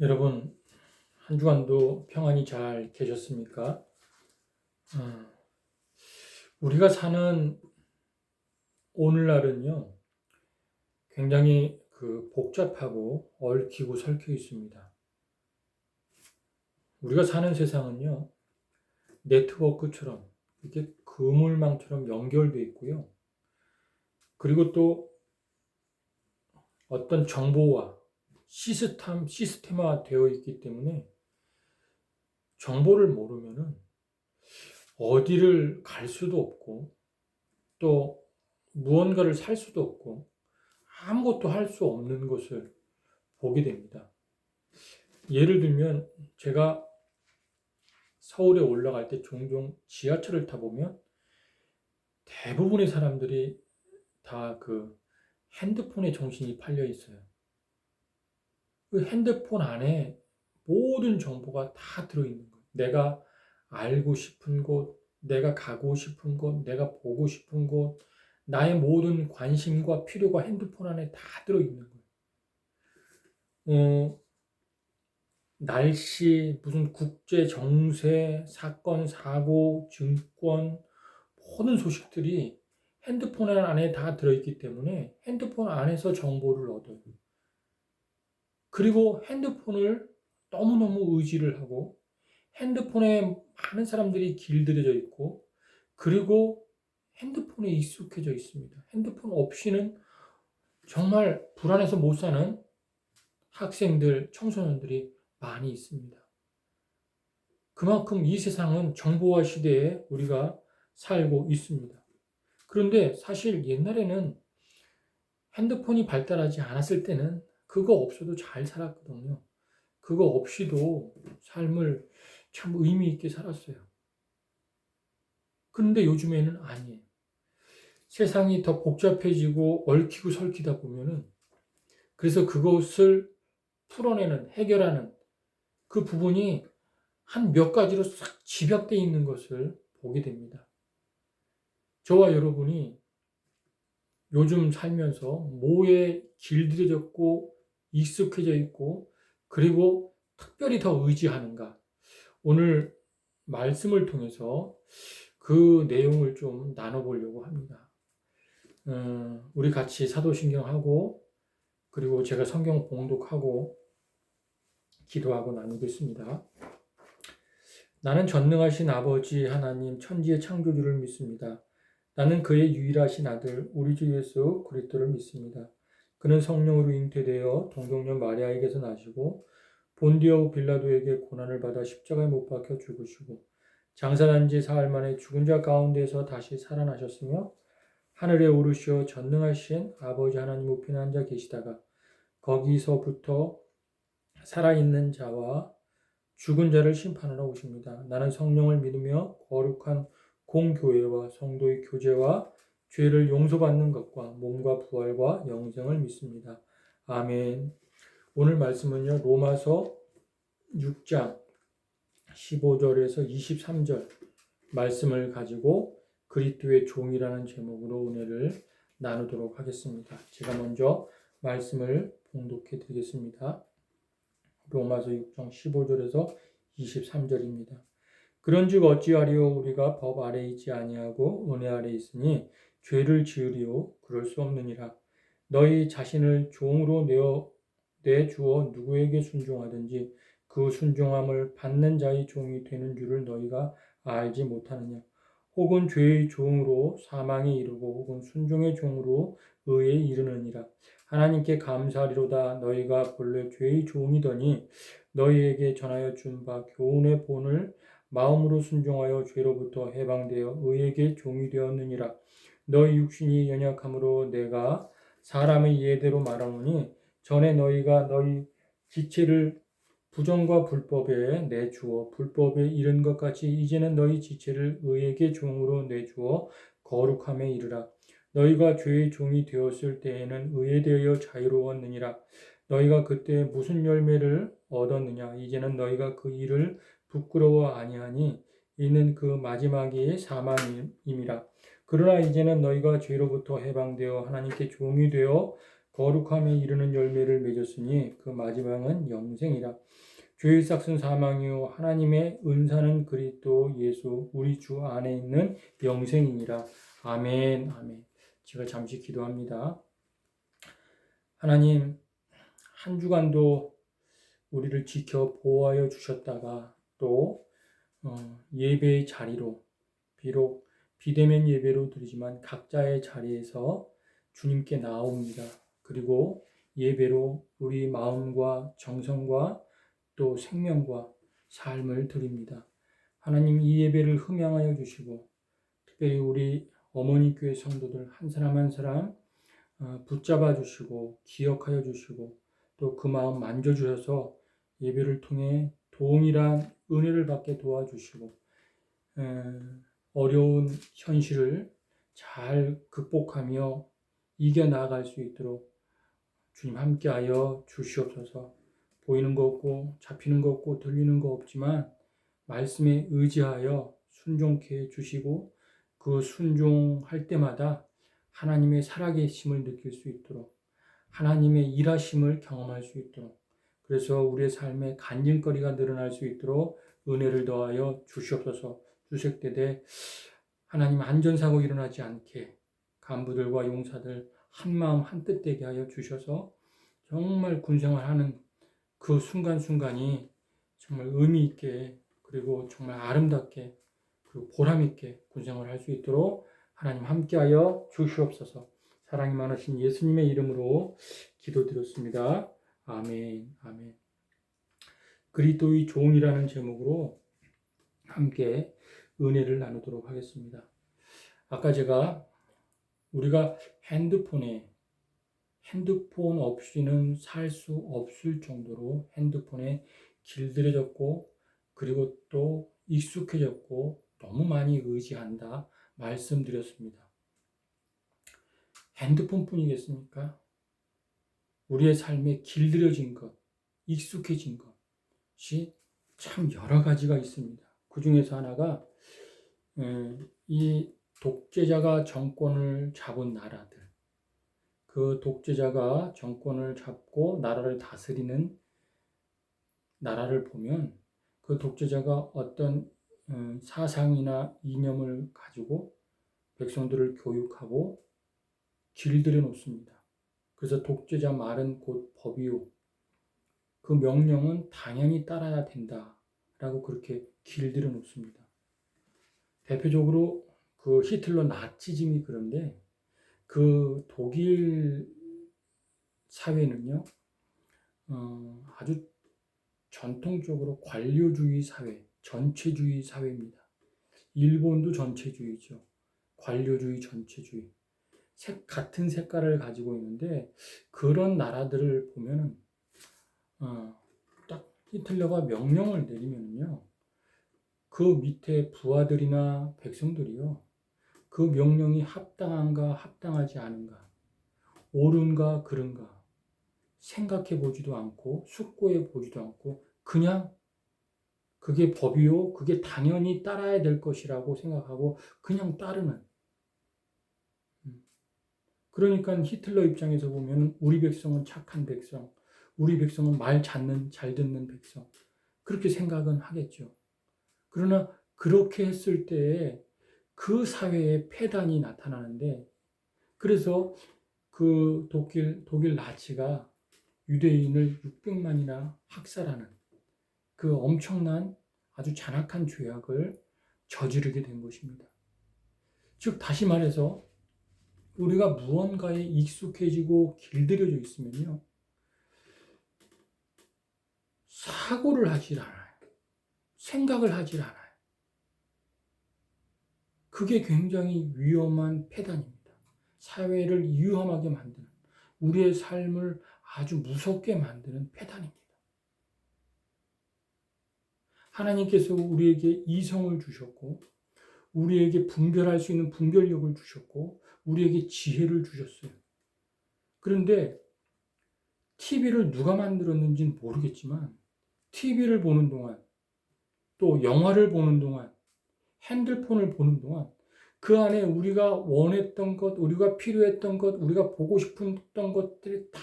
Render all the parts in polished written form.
여러분, 한 주간도 평안히 잘 계셨습니까? 어, 우리가 사는 오늘날은요, 굉장히 복잡하고 얽히고 설켜 있습니다. 우리가 사는 세상은요, 네트워크처럼 이렇게 그물망처럼 연결되어 있고요. 그리고 또 어떤 정보와 시스템화 되어 있기 때문에 정보를 모르면은 어디를 갈 수도 없고 또 무언가를 살 수도 없고 아무것도 할 수 없는 것을 보게 됩니다. 예를 들면 제가 서울에 올라갈 때 종종 지하철을 타보면 대부분의 사람들이 다 핸드폰에 정신이 팔려 있어요. 그 핸드폰 안에 모든 정보가 다 들어있는 거예요. 내가 알고 싶은 곳, 내가 가고 싶은 곳, 내가 보고 싶은 곳, 나의 모든 관심과 필요가 핸드폰 안에 다 들어있는 거예요. 날씨, 무슨 국제 정세, 사건, 사고, 증권, 모든 소식들이 핸드폰 안에 다 들어있기 때문에 핸드폰 안에서 정보를 얻어요. 그리고 핸드폰을 너무너무 의지를 하고 핸드폰에 많은 사람들이 길들여져 있고 그리고 핸드폰에 익숙해져 있습니다. 핸드폰 없이는 정말 불안해서 못 사는 학생들, 청소년들이 많이 있습니다. 그만큼 이 세상은 정보화 시대에 우리가 살고 있습니다. 그런데 사실 옛날에는 핸드폰이 발달하지 않았을 때는 그거 없어도 잘 살았거든요. 그거 없이도 삶을 참 의미 있게 살았어요. 그런데 요즘에는 아니에요. 세상이 더 복잡해지고 얽히고 설키다 보면은 그래서 그것을 풀어내는, 해결하는 그 부분이 한 몇 가지로 싹 집약되어 있는 것을 보게 됩니다. 저와 여러분이 요즘 살면서 뭐에 길들여졌고 익숙해져 있고 그리고 특별히 더 의지하는가. 오늘 말씀을 통해서 그 내용을 좀 나눠보려고 합니다. 우리 같이 사도신경하고 그리고 제가 성경 봉독하고 기도하고 나누겠습니다. 나는 전능하신 아버지 하나님 천지의 창조주를 믿습니다. 나는 그의 유일하신 아들 우리 주 예수 그리스도를 믿습니다. 그는 성령으로 잉태되어 동정녀 마리아에게서 나시고 본디오 빌라도에게 고난을 받아 십자가에 못 박혀 죽으시고 장사한 지 사흘 만에 죽은 자 가운데서 다시 살아나셨으며 하늘에 오르시어 전능하신 아버지 하나님 우편에 앉아 계시다가 거기서부터 살아있는 자와 죽은 자를 심판하러 오십니다. 나는 성령을 믿으며 거룩한 공교회와 성도의 교제와 죄를 용서받는 것과 몸과 부활과 영생을 믿습니다. 아멘. 오늘 말씀은요, 로마서 6장 15절에서 23절 말씀을 가지고 그리스도의 종이라는 제목으로 은혜를 나누도록 하겠습니다. 제가 먼저 말씀을 봉독해 드리겠습니다. 로마서 6장 15절에서 23절입니다. 그런즉 어찌하리요 우리가 법 아래 있지 아니하고 은혜 아래 있으니 죄를 지으리요 그럴 수 없느니라. 너희 자신을 종으로 내주어 누구에게 순종하든지 그 순종함을 받는 자의 종이 되는 줄을 너희가 알지 못하느냐. 혹은 죄의 종으로 사망에 이르고 혹은 순종의 종으로 의에 이르느니라. 하나님께 감사하리로다. 너희가 본래 죄의 종이더니 너희에게 전하여 준 바 교훈의 본을 마음으로 순종하여 죄로부터 해방되어 의에게 종이 되었느니라. 너희 육신이 연약함으로 내가 사람의 예대로 말하노니 전에 너희가 너희 지체를 부정과 불법에 내주어 불법에 이른 것 같이 이제는 너희 지체를 의에게 종으로 내주어 거룩함에 이르라. 너희가 죄의 종이 되었을 때에는 의에 대하여 자유로웠느니라. 너희가 그때 무슨 열매를 얻었느냐. 이제는 너희가 그 일을 부끄러워 아니하니 이는 그 마지막이 사망임이라. 그러나 이제는 너희가 죄로부터 해방되어 하나님께 종이 되어 거룩함에 이르는 열매를 맺었으니 그 마지막은 영생이라. 죄의 삭은 사망이요 하나님의 은사는 그리스도 예수 우리 주 안에 있는 영생이니라. 아멘. 아멘. 제가 잠시 기도합니다. 하나님, 한 주간도 우리를 지켜 보호하여 주셨다가 또 예배의 자리로, 비록 비대면 예배로 드리지만 각자의 자리에서 주님께 나옵니다. 그리고 예배로 우리 마음과 정성과 또 생명과 삶을 드립니다. 하나님, 이 예배를 흠양하여 주시고 특별히 우리 어머니 교회 성도들 한 사람 한 사람 붙잡아 주시고 기억하여 주시고 또 그 마음 만져주셔서 예배를 통해 동일한 은혜를 받게 도와주시고 어려운 현실을 잘 극복하며 이겨나갈 수 있도록 주님 함께하여 주시옵소서. 보이는 거 없고 잡히는 거 없고 들리는 거 없지만 말씀에 의지하여 순종케 해주시고 그 순종할 때마다 하나님의 살아계심을 느낄 수 있도록 하나님의 일하심을 경험할 수 있도록 그래서 우리의 삶에 간증거리가 늘어날 수 있도록 은혜를 더하여 주시옵소서. 주색되되 하나님 안전사고 일어나지 않게 간부들과 용사들 한마음 한뜻 되게 하여 주셔서 정말 군생활하는 그 순간순간이 정말 의미 있게 그리고 정말 아름답게 그리고 보람 있게 군생활을 할 수 있도록 하나님 함께하여 주시옵소서. 사랑이 많으신 예수님의 이름으로 기도드렸습니다. 아멘. 아멘. 그리스도의 종이라는 제목으로 함께 은혜를 나누도록 하겠습니다. 아까 제가 우리가 핸드폰 없이는 살 수 없을 정도로 핸드폰에 길들여졌고 그리고 또 익숙해졌고 너무 많이 의지한다 말씀드렸습니다. 핸드폰뿐이겠습니까? 우리의 삶에 길들여진 것, 익숙해진 것이 참 여러 가지가 있습니다. 그 중에서 하나가 이 독재자가 정권을 잡은 나라들, 그 독재자가 정권을 잡고 나라를 다스리는 나라를 보면 그 독재자가 어떤 사상이나 이념을 가지고 백성들을 교육하고 길들여 놓습니다. 그래서 독재자 말은 곧 법이요. 그 명령은 당연히 따라야 된다라고 그렇게 길들여 놓습니다. 대표적으로 그 히틀러 나치즘이 그런데 그 독일 사회는요, 아주 전통적으로 관료주의 사회, 전체주의 사회입니다. 일본도 전체주의죠. 관료주의, 전체주의. 같은 색깔을 가지고 있는데 그런 나라들을 보면은 딱 히틀러가 명령을 내리면요, 그 밑에 부하들이나 백성들이요, 그 명령이 합당한가 합당하지 않은가, 옳은가 그른가 생각해 보지도 않고 숙고해 보지도 않고 그냥 그게 법이요, 그게 당연히 따라야 될 것이라고 생각하고 그냥 따르는. 그러니까 히틀러 입장에서 보면 우리 백성은 착한 백성, 우리 백성은 말 잘 듣는 백성 그렇게 생각은 하겠죠. 그러나 그렇게 했을 때에 그 사회에 폐단이 나타나는데 그래서 그 독일 나치가 유대인을 600만이나 학살하는 그 엄청난 아주 잔악한 죄악을 저지르게 된 것입니다. 즉 다시 말해서 우리가 무언가에 익숙해지고 길들여져 있으면요, 사고를 하질 않아요. 생각을 하질 않아요. 그게 굉장히 위험한 폐단입니다. 사회를 위험하게 만드는, 우리의 삶을 아주 무섭게 만드는 폐단입니다. 하나님께서 우리에게 이성을 주셨고 우리에게 분별할 수 있는 분별력을 주셨고 우리에게 지혜를 주셨어요. 그런데 TV를 누가 만들었는지는 모르겠지만 TV를 보는 동안 또 영화를 보는 동안 핸드폰을 보는 동안 그 안에 우리가 원했던 것, 우리가 필요했던 것, 우리가 보고 싶었던 것들이 다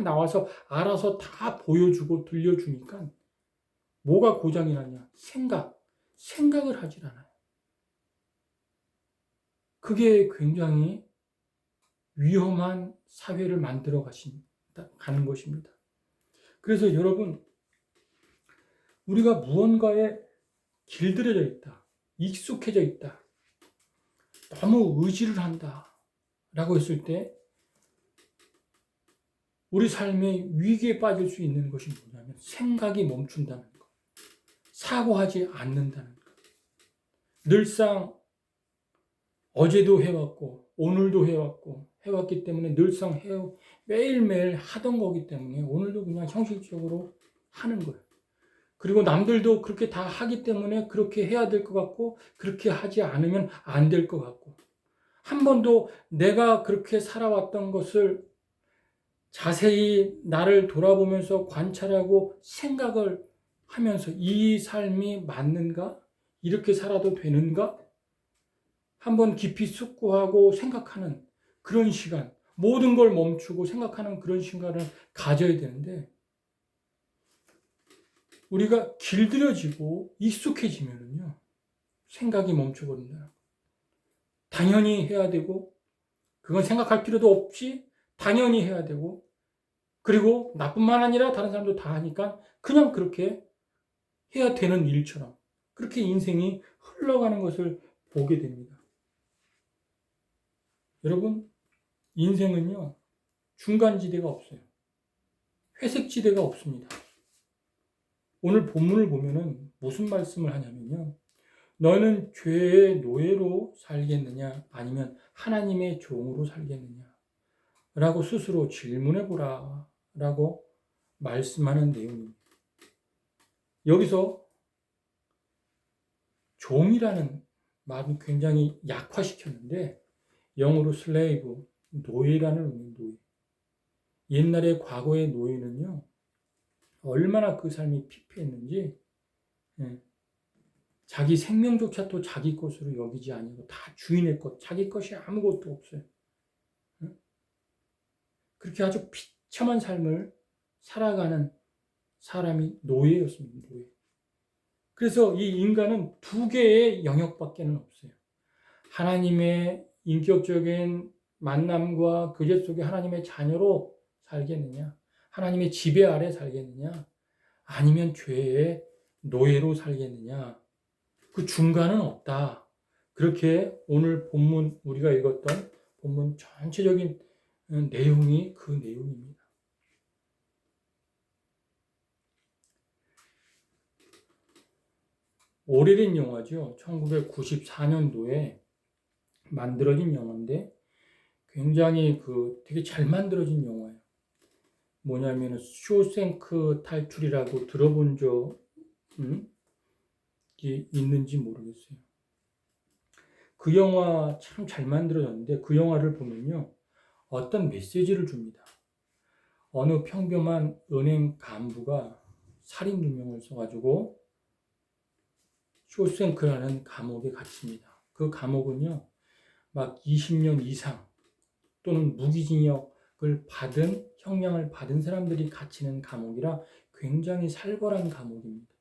나와서 알아서 다 보여주고 들려주니까 뭐가 고장이 났냐? 생각을 하질 않아요. 그게 굉장히 위험한 사회를 만들어 가는 것입니다. 그래서 여러분, 우리가 무언가에 길들여져 있다, 익숙해져 있다, 너무 의지를 한다 라고 했을 때 우리 삶의 위기에 빠질 수 있는 것이 뭐냐면 생각이 멈춘다는 것, 사고하지 않는다는 것. 늘상 어제도 해왔고 오늘도 해왔기 때문에 늘상 매일매일 하던 거기 때문에 오늘도 그냥 형식적으로 하는 거예요. 그리고 남들도 그렇게 다 하기 때문에 그렇게 해야 될 것 같고 그렇게 하지 않으면 안 될 것 같고 한 번도 내가 그렇게 살아왔던 것을 자세히 나를 돌아보면서 관찰하고 생각을 하면서 이 삶이 맞는가? 이렇게 살아도 되는가? 한번 깊이 숙고하고 생각하는 그런 시간, 모든 걸 멈추고 생각하는 그런 시간을 가져야 되는데 우리가 길들여지고 익숙해지면은요 생각이 멈춰버린다. 당연히 해야 되고 그건 생각할 필요도 없이 당연히 해야 되고 그리고 나뿐만 아니라 다른 사람도 다 하니까 그냥 그렇게 해야 되는 일처럼 그렇게 인생이 흘러가는 것을 보게 됩니다. 여러분, 인생은요 중간지대가 없어요. 회색지대가 없습니다. 오늘 본문을 보면은 무슨 말씀을 하냐면요. 너는 죄의 노예로 살겠느냐 아니면 하나님의 종으로 살겠느냐 라고 스스로 질문해 보라 라고 말씀하는 내용입니다. 여기서 종이라는 말은 굉장히 약화시켰는데 영어로 슬레이브, 노예라는 의미, 노예. 옛날에 과거의 노예는요 얼마나 그 삶이 피폐했는지 자기 생명조차도 자기 것으로 여기지 아니고 다 주인의 것, 자기 것이 아무것도 없어요. 그렇게 아주 비참한 삶을 살아가는 사람이 노예였습니다. 노예. 그래서 이 인간은 두 개의 영역밖에는 없어요. 하나님의 인격적인 만남과 교제 속에 하나님의 자녀로 살겠느냐, 하나님의 지배 아래 살겠느냐, 아니면 죄의 노예로 살겠느냐, 그 중간은 없다. 그렇게 오늘 본문, 우리가 읽었던 본문 전체적인 내용이 그 내용입니다. 오래된 영화죠. 1994년도에 만들어진 영화인데 굉장히 되게 잘 만들어진 영화예요. 뭐냐면 쇼생크 탈출이라고 들어본 적이 있는지 모르겠어요. 그 영화 참 잘 만들어졌는데 그 영화를 보면요. 어떤 메시지를 줍니다. 어느 평범한 은행 간부가 살인 누명을 써가지고 쇼생크라는 감옥에 갇힙니다. 그 감옥은요, 막 20년 이상 또는 무기징역을 받은, 형량을 받은 사람들이 갇히는 감옥이라 굉장히 살벌한 감옥입니다.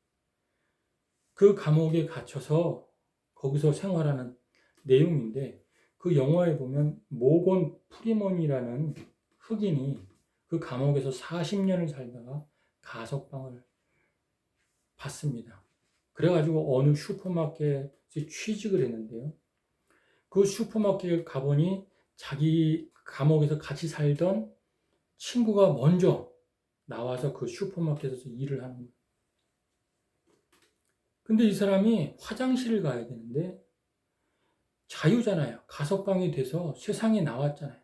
그 감옥에 갇혀서 거기서 생활하는 내용인데 그 영화에 보면 모건 프리먼이라는 흑인이 그 감옥에서 40년을 살다가 가석방을 받습니다. 그래가지고 어느 슈퍼마켓에 취직을 했는데요. 그 슈퍼마켓에 가보니 자기 감옥에서 같이 살던 친구가 먼저 나와서 그 슈퍼마켓에서 일을 하는 거예요. 근데 이 사람이 화장실을 가야 되는데 자유잖아요. 가석방이 돼서 세상에 나왔잖아요.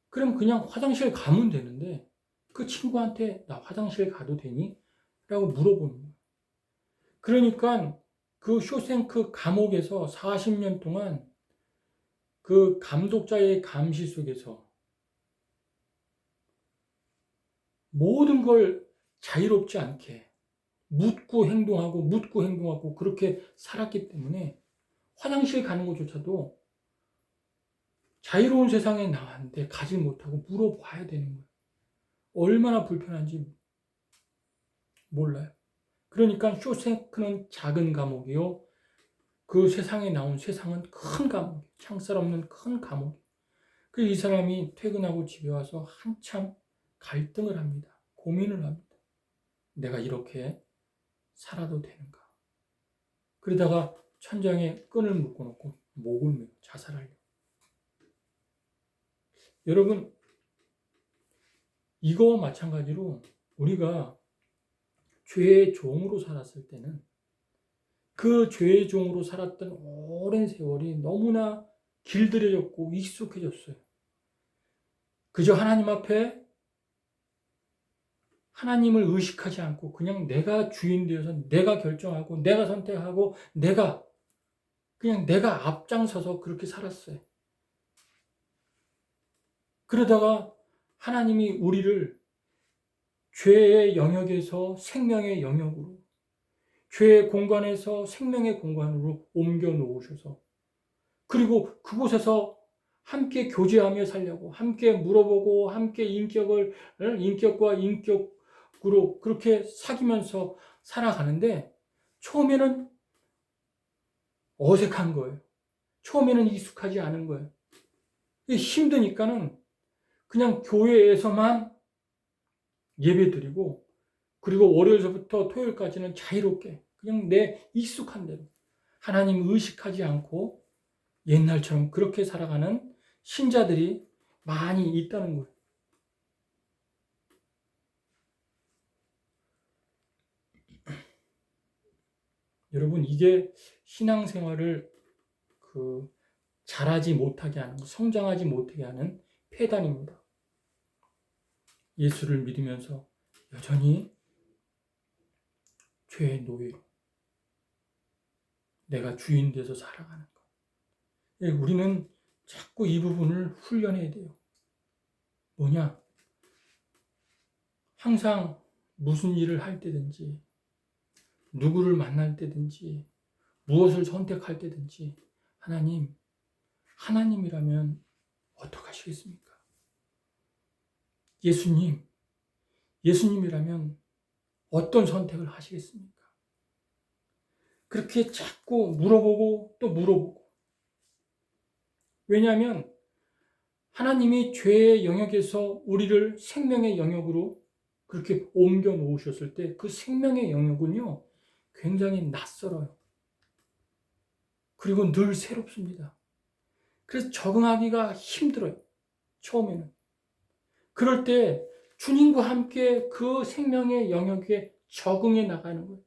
그럼 그냥 화장실 가면 되는데 그 친구한테 나 화장실 가도 되니? 라고 물어보는 거예요. 그러니까 그 쇼생크 감옥에서 40년 동안 그 감독자의 감시 속에서 모든 걸 자유롭지 않게 묻고 행동하고 그렇게 살았기 때문에 화장실 가는 것조차도 자유로운 세상에 나왔는데 가지 못하고 물어봐야 되는 거예요. 얼마나 불편한지 몰라요. 그러니까 쇼생크는 작은 감옥이요. 그 세상에 나온 세상은 큰 감옥이에요. 창살 없는 큰 감옥이에요. 이 사람이 퇴근하고 집에 와서 한참 갈등을 합니다. 고민을 합니다. 내가 이렇게 살아도 되는가? 그러다가 천장에 끈을 묶어놓고 목을 메고 자살하려고. 여러분, 이거와 마찬가지로 우리가 죄의 종으로 살았을 때는 그 죄의 종으로 살았던 오랜 세월이 너무나 길들여졌고 익숙해졌어요. 그저 하나님 앞에 하나님을 의식하지 않고 그냥 내가 주인 되어서 내가 결정하고 내가 선택하고 그냥 내가 앞장서서 그렇게 살았어요. 그러다가 하나님이 우리를 죄의 영역에서 생명의 영역으로, 죄의 공간에서 생명의 공간으로 옮겨 놓으셔서, 그리고 그곳에서 함께 교제하며 살려고, 함께 물어보고, 함께 인격과 인격으로 그렇게 사귀면서 살아가는데, 처음에는 어색한 거예요. 처음에는 익숙하지 않은 거예요. 힘드니까는 그냥 교회에서만 예배드리고, 그리고 월요일서부터 토요일까지는 자유롭게 그냥 내 익숙한 대로 하나님 의식하지 않고 옛날처럼 그렇게 살아가는 신자들이 많이 있다는 거예요. 여러분, 이게 신앙생활을 잘하지 못하게 하는, 성장하지 못하게 하는 폐단입니다. 예수를 믿으면서 여전히 죄의 노예로 내가 주인 돼서 살아가는 것. 우리는 자꾸 이 부분을 훈련해야 돼요. 뭐냐? 항상 무슨 일을 할 때든지, 누구를 만날 때든지, 무엇을 선택할 때든지, 하나님이라면 어떡하시겠습니까? 예수님이라면 어떤 선택을 하시겠습니까? 그렇게 자꾸 물어보고 또 물어보고. 왜냐하면 하나님이 죄의 영역에서 우리를 생명의 영역으로 그렇게 옮겨 놓으셨을 때 그 생명의 영역은요, 굉장히 낯설어요. 그리고 늘 새롭습니다. 그래서 적응하기가 힘들어요. 처음에는. 그럴 때 주님과 함께 그 생명의 영역에 적응해 나가는 거예요.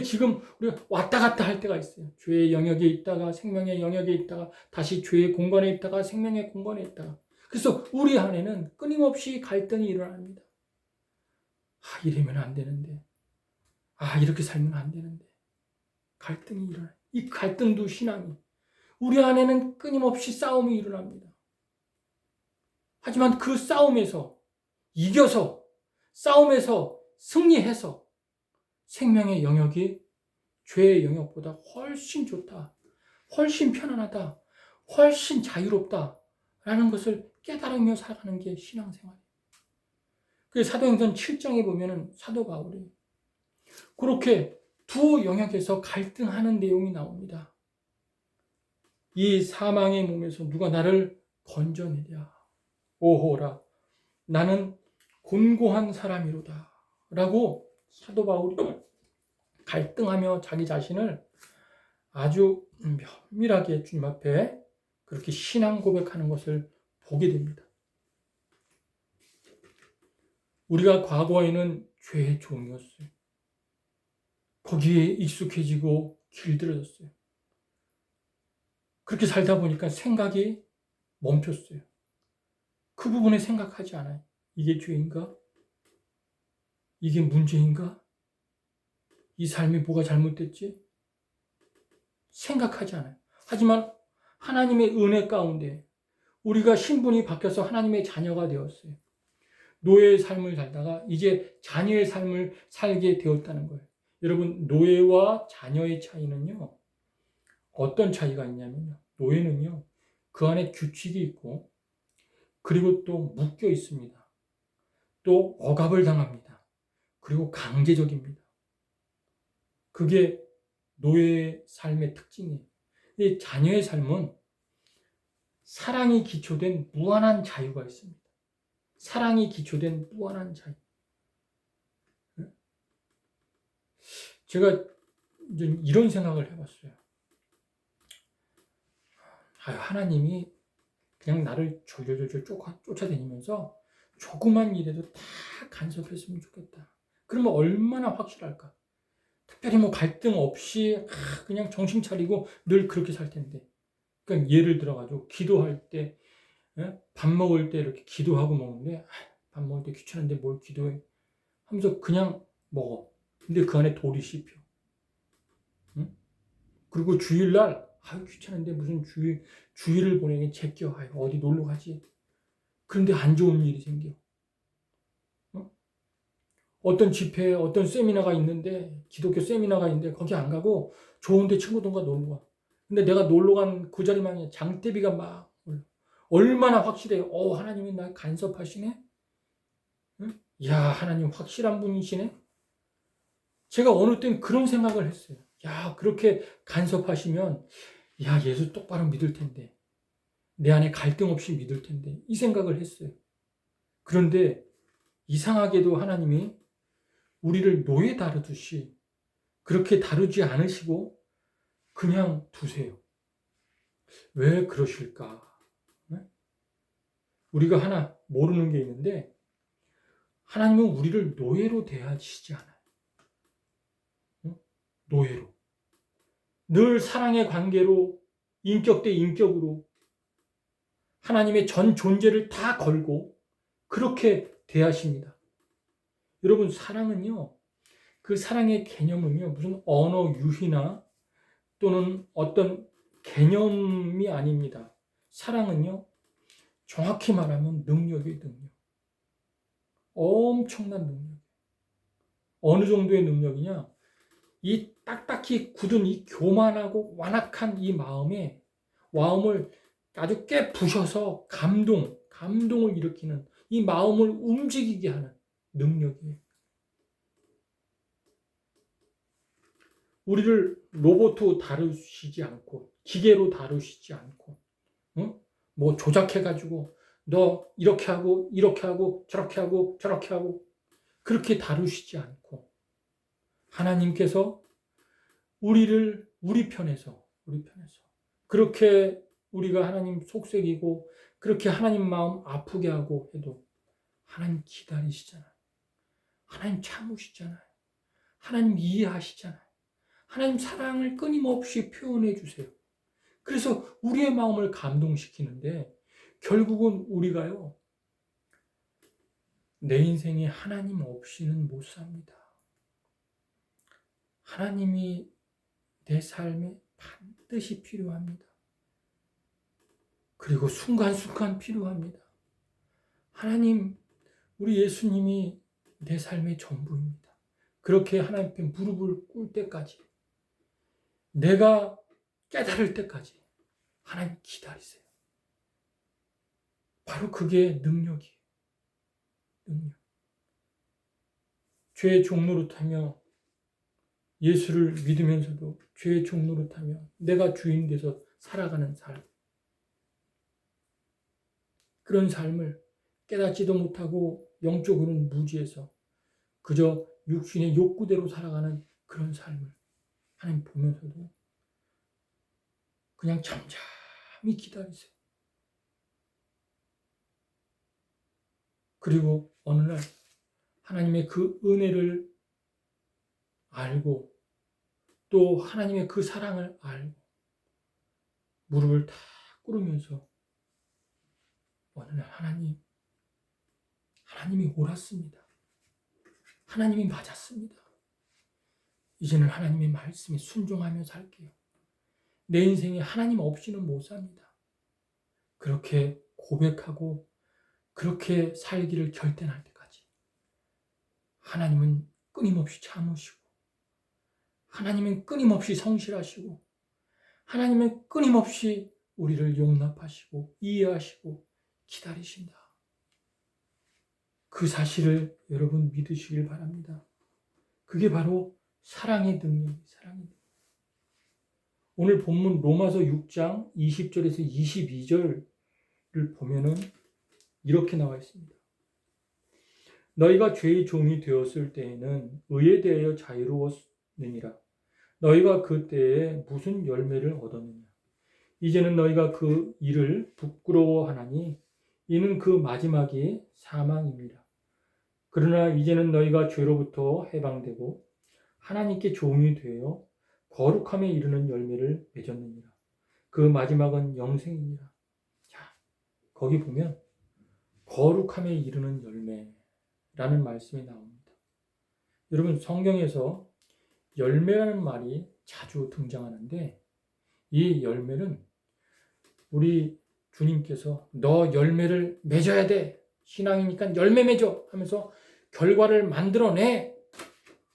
지금 우리가 왔다 갔다 할 때가 있어요. 죄의 영역에 있다가 생명의 영역에 있다가 다시 죄의 공간에 있다가 생명의 공간에 있다가. 그래서 우리 안에는 끊임없이 갈등이 일어납니다. 이러면 안 되는데. 이렇게 살면 안 되는데. 갈등이 일어나요. 이 갈등도 신앙이. 우리 안에는 끊임없이 싸움이 일어납니다. 하지만 그 싸움에서 이겨서, 싸움에서 승리해서 생명의 영역이 죄의 영역보다 훨씬 좋다, 훨씬 편안하다, 훨씬 자유롭다 라는 것을 깨달으며 살아가는 게 신앙생활이에요. 사도행전 7장에 보면 사도 바울이 그렇게 두 영역에서 갈등하는 내용이 나옵니다. 이 사망의 몸에서 누가 나를 건져내랴. 오호라, 나는 곤고한 사람이로다 라고 사도 바울이 갈등하며 자기 자신을 아주 면밀하게 주님 앞에 그렇게 신앙 고백하는 것을 보게 됩니다. 우리가 과거에는 죄의 종이었어요. 거기에 익숙해지고 길들여졌어요. 그렇게 살다 보니까 생각이 멈췄어요. 그 부분에 생각하지 않아요. 이게 죄인가? 이게 문제인가? 이 삶이 뭐가 잘못됐지? 생각하지 않아요. 하지만 하나님의 은혜 가운데 우리가 신분이 바뀌어서 하나님의 자녀가 되었어요. 노예의 삶을 살다가 이제 자녀의 삶을 살게 되었다는 거예요. 여러분, 노예와 자녀의 차이는요, 어떤 차이가 있냐면요, 노예는요, 그 안에 규칙이 있고 그리고 또 묶여 있습니다. 또 억압을 당합니다. 그리고 강제적입니다. 그게 노예의 삶의 특징이에요. 이 자녀의 삶은 사랑이 기초된 무한한 자유가 있습니다. 사랑이 기초된 무한한 자유. 제가 이런 생각을 해봤어요. 하나님이 그냥 나를 졸졸졸 쫓아다니면서 조그만 일에도 다 간섭했으면 좋겠다. 그러면 얼마나 확실할까? 특별히 뭐 갈등 없이 그냥 정신 차리고 늘 그렇게 살 텐데. 그러니까 예를 들어가지고 기도할 때, 밥 먹을 때 이렇게 기도하고 먹는데 밥 먹을 때 귀찮은데 뭘 기도해? 하면서 그냥 먹어. 근데 그 안에 돌이 씹혀. 응? 그리고 주일날 귀찮은데 무슨 주일을 보내니 제껴. 어디 놀러 가지. 그런데 안 좋은 일이 생겨. 어떤 집회에 어떤 세미나가 있는데 기독교 세미나가 있는데 거기 안 가고 좋은데 친구들과 놀러 가. 근데 내가 놀러 간 그 자리만 장대비가 막 올라. 얼마나 확실해요. 하나님이 날 간섭하시네. 응? 야, 하나님 확실한 분이시네. 제가 어느 땐 그런 생각을 했어요. 야, 그렇게 간섭하시면 야, 예수 똑바로 믿을 텐데. 내 안에 갈등 없이 믿을 텐데. 이 생각을 했어요. 그런데 이상하게도 하나님이 우리를 노예 다루듯이 그렇게 다루지 않으시고 그냥 두세요. 왜 그러실까? 우리가 하나 모르는 게 있는데 하나님은 우리를 노예로 대하시지 않아요. 노예로. 늘 사랑의 관계로 인격 대 인격으로 하나님의 전 존재를 다 걸고 그렇게 대하십니다. 여러분, 사랑은요, 그 사랑의 개념은요, 무슨 언어 유희나 또는 어떤 개념이 아닙니다. 사랑은요, 정확히 말하면 능력이 능력. 엄청난 능력. 어느 정도의 능력이냐? 이 딱딱히 굳은 이 교만하고 완악한 이 마음을 아주 깨 부셔서 감동을 일으키는 이 마음을 움직이게 하는 능력이에요. 우리를 로봇으로 다루시지 않고 기계로 다루시지 않고 뭐 조작해가지고 너 이렇게 하고 저렇게 하고 그렇게 다루시지 않고 하나님께서 우리 편에서 그렇게 우리가 하나님 속색이고 그렇게 하나님 마음 아프게 하고 해도 하나님 기다리시잖아요. 하나님 참으시잖아요. 하나님 이해하시잖아요. 하나님 사랑을 끊임없이 표현해 주세요. 그래서 우리의 마음을 감동시키는데 결국은 우리가요, 내 인생에 하나님 없이는 못 삽니다. 하나님이 내 삶에 반드시 필요합니다. 그리고 순간순간 필요합니다. 하나님, 우리 예수님이 내 삶의 전부입니다. 그렇게 하나님 앞에 무릎을 꿇을 때까지 내가 깨달을 때까지 하나님 기다리세요. 바로 그게 능력이에요. 능력. 죄의 종노릇하며 예수를 믿으면서도 죄의 종노릇하며 내가 주인 돼서 살아가는 삶. 그런 삶을 깨닫지도 못하고 영적으로는 무지해서 그저 육신의 욕구대로 살아가는 그런 삶을 하나님 보면서도 그냥 잠잠히 기다리세요. 그리고 어느 날 하나님의 그 은혜를 알고 또 하나님의 그 사랑을 알고 무릎을 다 꿇으면서 어느 날 하나님이 옳았습니다. 하나님이 맞았습니다. 이제는 하나님의 말씀에 순종하며 살게요. 내 인생에 하나님 없이는 못 삽니다. 그렇게 고백하고 그렇게 살기를 결단할 때까지 하나님은 끊임없이 참으시고 하나님은 끊임없이 성실하시고 하나님은 끊임없이 우리를 용납하시고 이해하시고 기다리신다. 그 사실을 여러분 믿으시길 바랍니다. 그게 바로 사랑의 능력이에요. 사랑의 능력. 오늘 본문 로마서 6장 20절에서 22절을 보면은 이렇게 나와 있습니다. 너희가 죄의 종이 되었을 때에는 의에 대하여 자유로웠느니라. 너희가 그때에 무슨 열매를 얻었느냐. 이제는 너희가 그 일을 부끄러워하나니 이는 그 마지막이 사망입니다. 그러나 이제는 너희가 죄로부터 해방되고 하나님께 종이 되어 거룩함에 이르는 열매를 맺었느니라. 그 마지막은 영생이니라. 자, 거기 보면 거룩함에 이르는 열매라는 말씀이 나옵니다. 여러분, 성경에서 열매라는 말이 자주 등장하는데 이 열매는 우리 주님께서 너 열매를 맺어야 돼. 신앙이니까 열매 맺어 하면서 결과를 만들어내.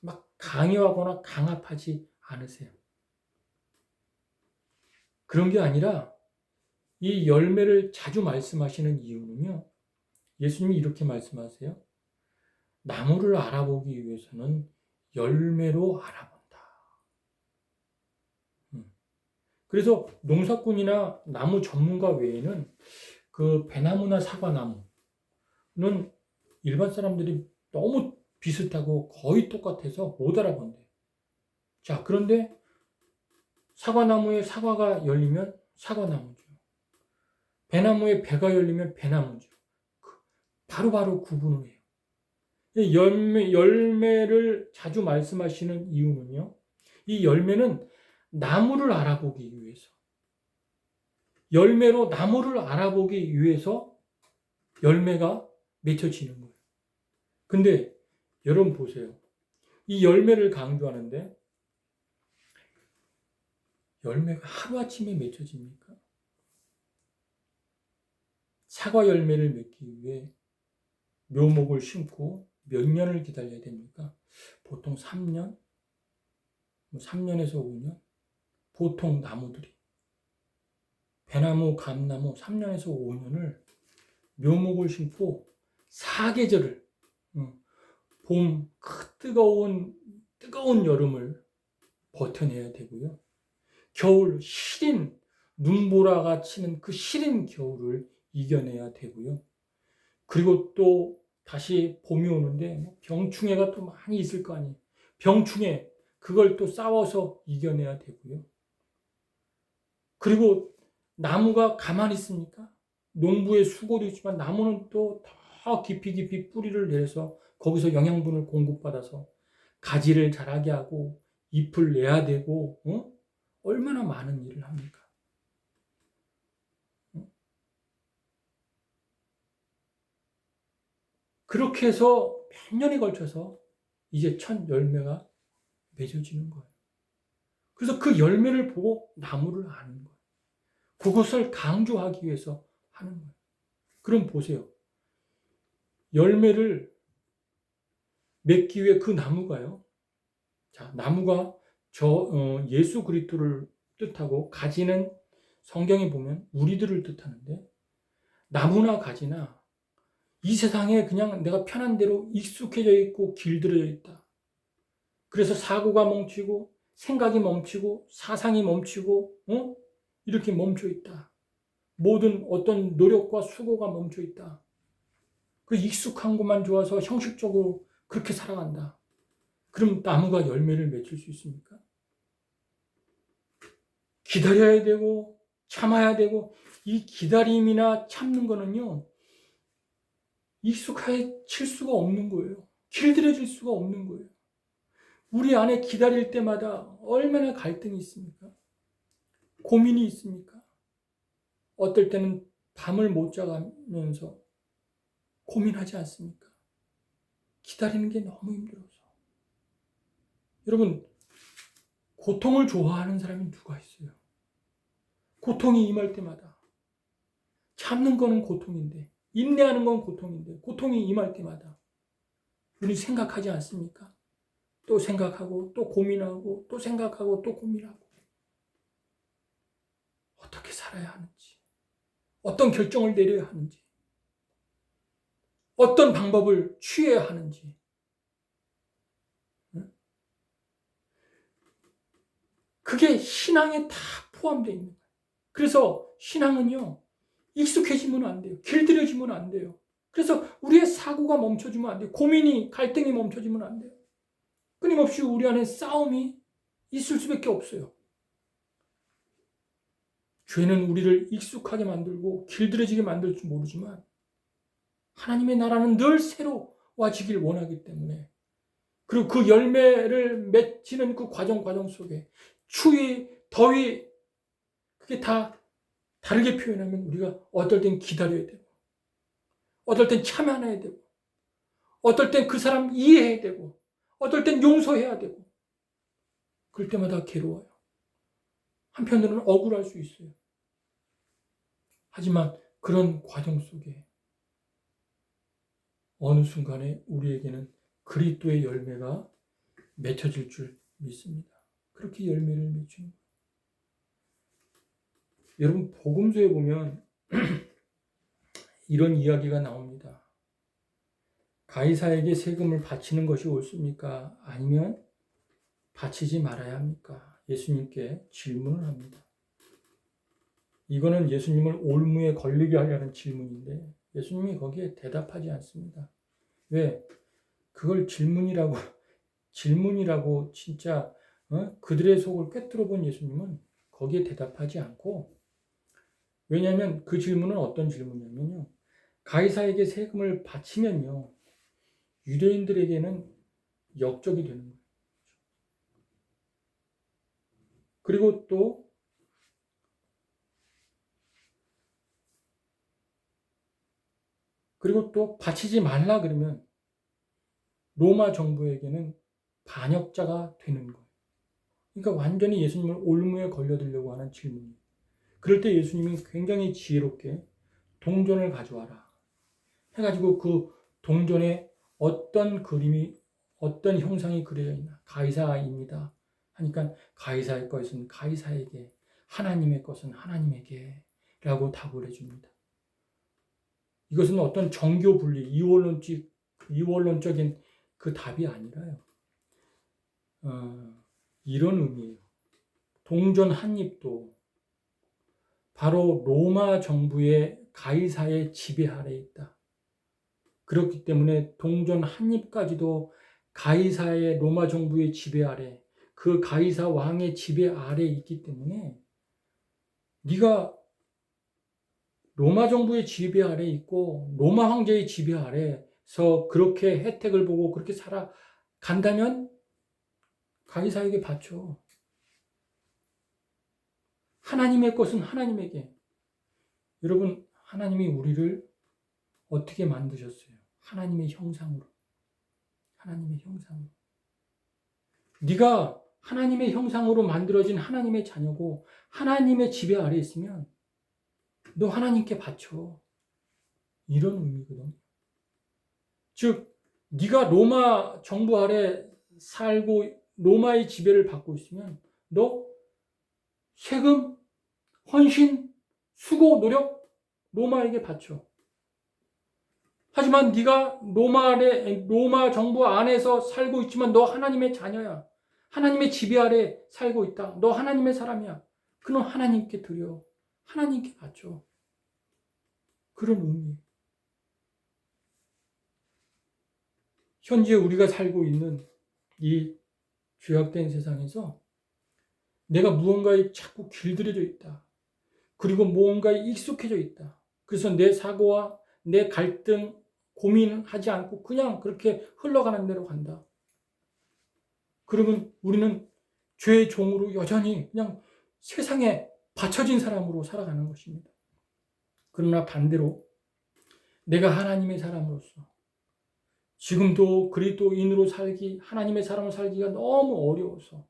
막 강요하거나 강압하지 않으세요. 그런 게 아니라 이 열매를 자주 말씀하시는 이유는요. 예수님이 이렇게 말씀하세요. 나무를 알아보기 위해서는 열매로 알아본다. 그래서 농사꾼이나 나무 전문가 외에는 그 배나무나 사과나무는 일반 사람들이 너무 비슷하고 거의 똑같아서 못 알아본대. 자, 그런데 사과나무에 사과가 열리면 사과나무죠. 배나무에 배가 열리면 배나무죠. 바로바로 구분을 해요. 열매를 자주 말씀하시는 이유는요. 이 열매는 나무를 알아보기 위해서, 열매로 나무를 알아보기 위해서 열매가 맺혀지는 거예요. 근데 여러분 보세요. 이 열매를 강조하는데 열매가 하루아침에 맺혀집니까? 사과 열매를 맺기 위해 묘목을 심고 몇 년을 기다려야 됩니까? 보통 3년, 3년에서 5년? 보통 나무들이 배나무, 감나무 3년에서 5년을 묘목을 심고 사계절을 봄, 뜨거운 여름을 버텨내야 되고요. 겨울, 시린 눈보라가 치는 그 시린 겨울을 이겨내야 되고요. 그리고 또 다시 봄이 오는데 병충해가 또 많이 있을 거 아니에요. 병충해, 그걸 또 싸워서 이겨내야 되고요. 그리고 나무가 가만히 있습니까? 농부의 수고도 있지만 나무는 또 더 깊이 뿌리를 내서 거기서 영양분을 공급받아서 가지를 자라게 하고 잎을 내야 되고 얼마나 많은 일을 합니까? 그렇게 해서 몇 년에 걸쳐서 이제 첫 열매가 맺어지는 거예요. 그래서 그 열매를 보고 나무를 아는 거예요. 그것을 강조하기 위해서 하는 거예요. 그럼 보세요. 열매를 맺기 위해 그 나무가요. 자, 나무가 예수 그리스도를 뜻하고 가지는 성경에 보면 우리들을 뜻하는데 나무나 가지나 이 세상에 그냥 내가 편한 대로 익숙해져 있고 길들여져 있다. 그래서 사고가 멈추고 생각이 멈추고 사상이 멈추고 이렇게 멈춰 있다. 모든 어떤 노력과 수고가 멈춰 있다. 그 익숙한 것만 좋아서 형식적으로 그렇게 살아간다. 그럼 나무가 열매를 맺을 수 있습니까? 기다려야 되고 참아야 되고 이 기다림이나 참는 거는요. 익숙해질 수가 없는 거예요. 길들여질 수가 없는 거예요. 우리 안에 기다릴 때마다 얼마나 갈등이 있습니까? 고민이 있습니까? 어떨 때는 밤을 못 자가면서 고민하지 않습니까? 기다리는 게 너무 힘들어서. 여러분, 고통을 좋아하는 사람이 누가 있어요? 고통이 임할 때마다. 참는 거는 고통인데, 인내하는 건 고통인데, 고통이 임할 때마다 우리 생각하지 않습니까? 또 생각하고, 또 고민하고, 또 생각하고, 또 고민하고. 어떻게 살아? 살아야 하는지, 어떤 결정을 내려야 하는지, 어떤 방법을 취해야 하는지. 그게 신앙에 다 포함되어 있는 거예요. 그래서 신앙은요, 익숙해지면 안 돼요. 길들여지면 안 돼요. 그래서 우리의 사고가 멈춰지면 안 돼요. 고민이, 갈등이 멈춰지면 안 돼요. 끊임없이 우리 안에 싸움이 있을 수밖에 없어요. 죄는 우리를 익숙하게 만들고 길들여지게 만들 줄 모르지만 하나님의 나라는 늘 새로워지길 원하기 때문에, 그리고 그 열매를 맺히는 그 과정 속에 추위, 더위, 그게 다 다르게 표현하면 우리가 어떨 땐 기다려야 되고, 어떨 땐 참아내야 되고, 어떨 땐 그 사람 이해해야 되고, 어떨 땐 용서해야 되고, 그럴 때마다 괴로워요. 한편으로는 억울할 수 있어요. 하지만 그런 과정 속에 어느 순간에 우리에게는 그리스도의 열매가 맺혀질 줄 믿습니다. 그렇게 열매를 맺히는 거예요. 여러분, 복음서에 보면 이런 이야기가 나옵니다. 가이사에게 세금을 바치는 것이 옳습니까? 아니면 바치지 말아야 합니까? 예수님께 질문을 합니다. 이거는 예수님을 올무에 걸리게 하려는 질문인데 예수님이 거기에 대답하지 않습니다. 왜? 그걸 질문이라고 진짜 그들의 속을 꿰뚫어 본 예수님은 거기에 대답하지 않고, 왜냐하면 그 질문은 어떤 질문이냐면요, 가이사에게 세금을 바치면요 유대인들에게는 역적이 되는 거예요. 그리고 또 바치지 말라 그러면 로마 정부에게는 반역자가 되는 거예요. 그러니까 완전히 예수님을 올무에 걸려들려고 하는 질문이에요. 그럴 때 예수님이 굉장히 지혜롭게 동전을 가져와라 해가지고 그 동전에 어떤 그림이, 어떤 형상이 그려져 있나? 가이사입니다 하니까 가이사의 것은 가이사에게, 하나님의 것은 하나님에게 라고 답을 해줍니다. 이것은 어떤 정교 분리, 이원론적인 그 답이 아니라요. 이런 의미예요. 동전 한 입도 바로 로마 정부의 가이사의 지배 아래에 있다. 그렇기 때문에 동전 한 입까지도 가이사의 로마 정부의 지배 아래, 그 가이사 왕의 지배 아래에 있기 때문에 네가 로마 정부의 지배 아래에 있고 로마 황제의 지배 아래에서 그렇게 혜택을 보고 그렇게 살아간다면 가이사에게 바쳐. 하나님의 것은 하나님에게. 여러분, 하나님이 우리를 어떻게 만드셨어요? 하나님의 형상으로. 하나님의 형상으로. 네가 하나님의 형상으로 만들어진 하나님의 자녀고 하나님의 지배 아래에 있으면 너 하나님께 바쳐. 이런 의미거든. 즉, 네가 로마 정부 아래 살고 로마의 지배를 받고 있으면 너 세금, 헌신, 수고, 노력 로마에게 바쳐. 하지만 네가 로마 정부 안에서 살고 있지만 너 하나님의 자녀야. 하나님의 지배 아래 살고 있다. 너 하나님의 사람이야. 그럼 하나님께 드려. 하나님께 바쳐. 그런 의미. 현재 우리가 살고 있는 이 죄악된 세상에서 내가 무언가에 자꾸 길들여져 있다. 그리고 무언가에 익숙해져 있다. 그래서 내 사고와 내 갈등, 고민하지 않고 그냥 그렇게 흘러가는 대로 간다. 그러면 우리는 죄의 종으로 여전히 그냥 세상에 받쳐진 사람으로 살아가는 것입니다. 그러나 반대로 내가 하나님의 사람으로서 지금도 그리스도인으로 살기, 하나님의 사람으로 살기가 너무 어려워서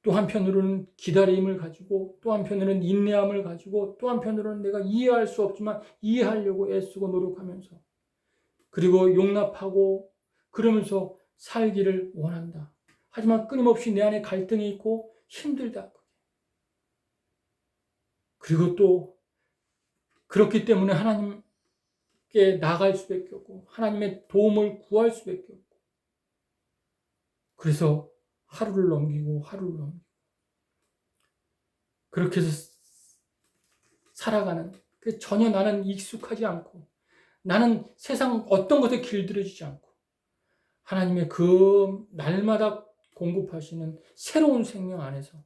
또 한편으로는 기다림을 가지고 또 한편으로는 인내함을 가지고 또 한편으로는 내가 이해할 수 없지만 이해하려고 애쓰고 노력하면서 그리고 용납하고 그러면서 살기를 원한다. 하지만 끊임없이 내 안에 갈등이 있고 힘들다. 그리고 또 그렇기 때문에 하나님께 나아갈 수밖에 없고 하나님의 도움을 구할 수밖에 없고 그래서 하루를 넘기고 그렇게 해서 살아가는 전혀 나는 익숙하지 않고 나는 세상 어떤 것에 길들여지지 않고 하나님의 그 날마다 공급하시는 새로운 생명 안에서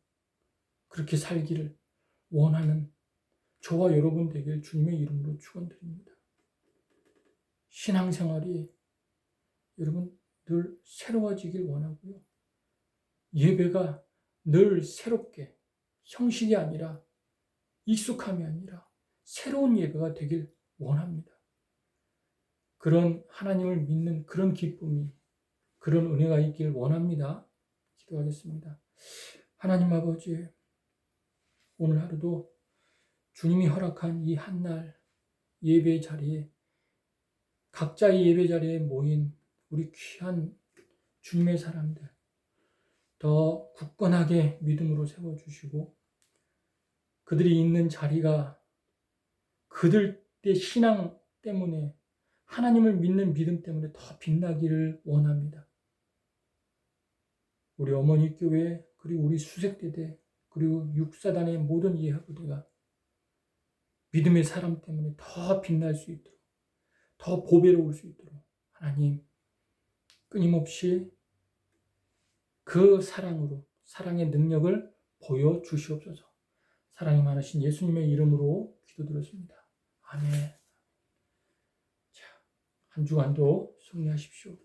그렇게 살기를 원하는 저와 여러분 되길 주님의 이름으로 축원드립니다. 신앙생활이 여러분 늘 새로워지길 원하고요. 예배가 늘 새롭게 형식이 아니라 익숙함이 아니라 새로운 예배가 되길 원합니다. 그런 하나님을 믿는 그런 기쁨이 그런 은혜가 있길 원합니다. 기도하겠습니다. 하나님 아버지, 오늘 하루도 주님이 허락한 이 한날 예배 자리에 각자의 예배 자리에 모인 우리 귀한 주님의 사람들 더 굳건하게 믿음으로 세워주시고 그들이 있는 자리가 그들의 신앙 때문에 하나님을 믿는 믿음 때문에 더 빛나기를 원합니다. 우리 어머니 교회 그리고 우리 수색대대 그리고 육사단의 모든 예하부대가 믿음의 사람 때문에 더 빛날 수 있도록 더 보배로울 수 있도록 하나님 끊임없이 그 사랑으로 사랑의 능력을 보여주시옵소서. 사랑이 많으신 예수님의 이름으로 기도드렸습니다. 아멘. 자, 한 주간도 승리하십시오.